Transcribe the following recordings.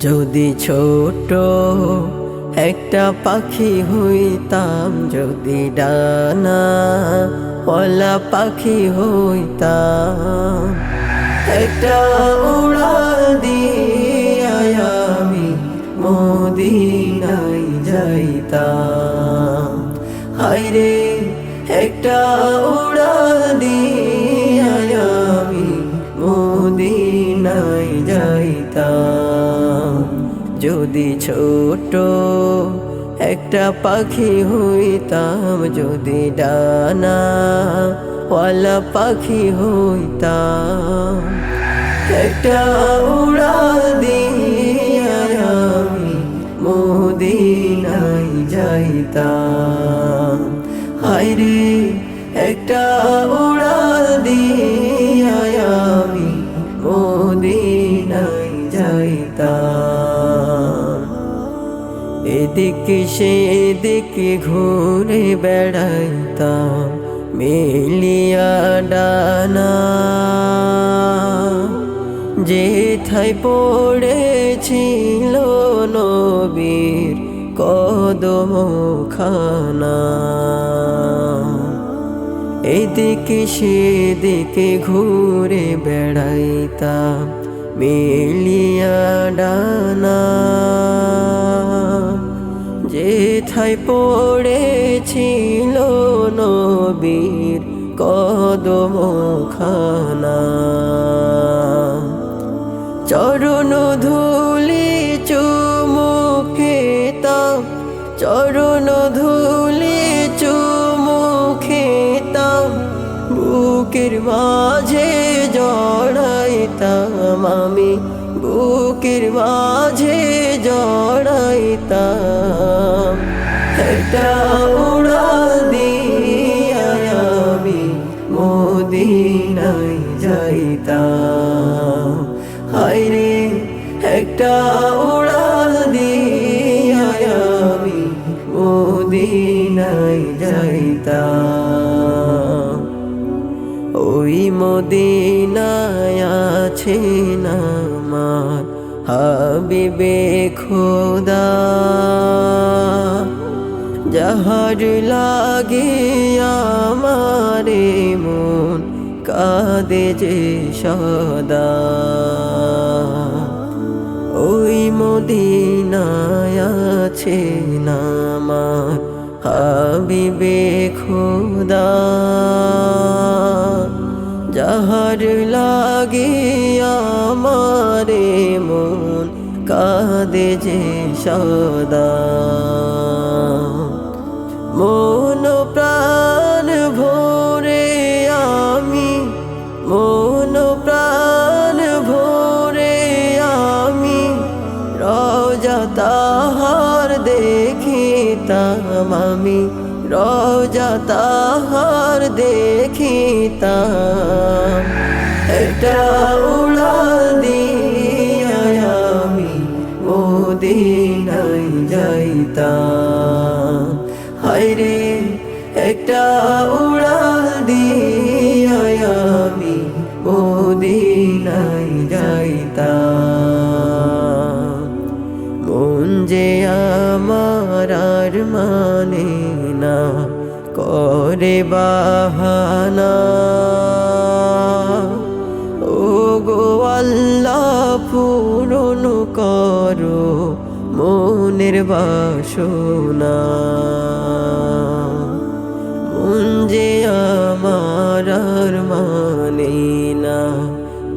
যদি ছোট একটা পাখি হইতাম, যদি ডানা ওয়ালা পাখি হইতাম, একটা উড়াল দিয়া আমি মদিনায় যাইতাম। হায়রে একটা উড়াল দিয়া আমি মদিনায় যাইতাম। যদি ছোট একটা পাখি হইতাম, যদি ডানা ওয়ালা পাখি হইতাম, একটা উড়াল দিয়া আমি মদিনায় যাইতাম। হায়রে একটা উড়াল দিয়া আমি মদিনায় যাইতাম। এদিকে সেদিকে ঘুরে বেড়াইতাম মেলিয়া ডানা, যেথায় পড়েছিল নবীর কদমখানা। এদিকে সেদিকে ঘুরে বেড়াইতাম মেলিয়া ডানা, যেথায় পড়েছিল নবীর কদমখানা। চরণ ধুলি চুমু খেতাম, চরণ ধুলি চুমু খেতাম, বুকের মাঝে জড়াইতাম আমি, বুকের মাঝে জড়াইতাম। একটা উড়াল দিয়া আমি মদিনায় যাইতাম। হায়রে একটা উড়াল দিয়া আমি মদিনায় যাইতাম। ওই মদিনায় আছেন আমার হাবিবে খোদা, যাহার লাগে আমারে মন কাঁদে যে সদা। ওই মদিনায় আছেন আমার হাবিবে খোদা, যাহার লাগে আমারে মন কাঁদে যে সদা। মন প্রাণ ভরে আমি, মন প্রাণ ভরে আমি রওজা তাহার দেখিতাম আমি, রওজা তাহার দেখিতাম। একটা উড়াল দিয়া আমি মদিনায় যাইতাম। হায়রে একটা উড়াল দিয়া আমি মদিনায় যাইতাম। মন যে আমার আর মানে না করে বাহানা, ও গো আল্লাহ পূরণ করো মনের বাসনা। মন যে আমার আর মানে না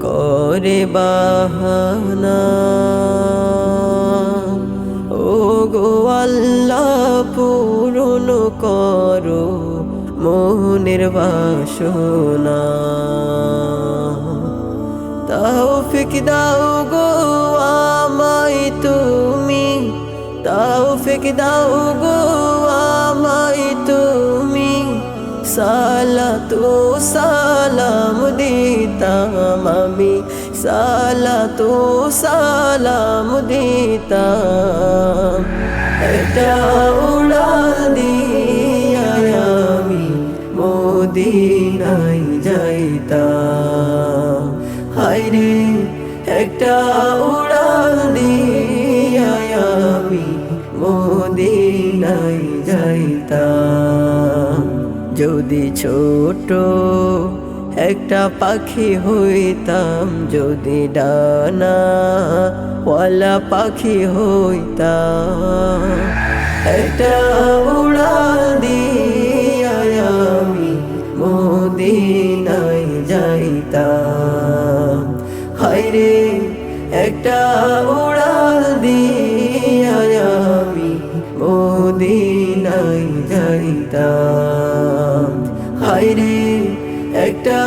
করে বাহানা, ও গো আল্লাহ পূরণ করো মনের বাসনা। তৌফিক দাও গো আমায় তুমি, তৌফিক দাও গো আমায় তুমি, সালাতু সালাম দিতাম আমি, সালাতু সালাম দিতাম। একটা উড়াল দিয়া আমি মদিনায় যাইতাম। হায়রে একটা উড়াল দিয়ে যদি ছোট একটা পাখি হইতাম, যদি ডানা ওয়ালা পাখি হইতাম, একটা উড়াল দিয়া আমি মদিনায় যাইতাম। হায়রে একটা উড়াল দিয়া আমি মদিনায় যাইতাম। হায়রে একটা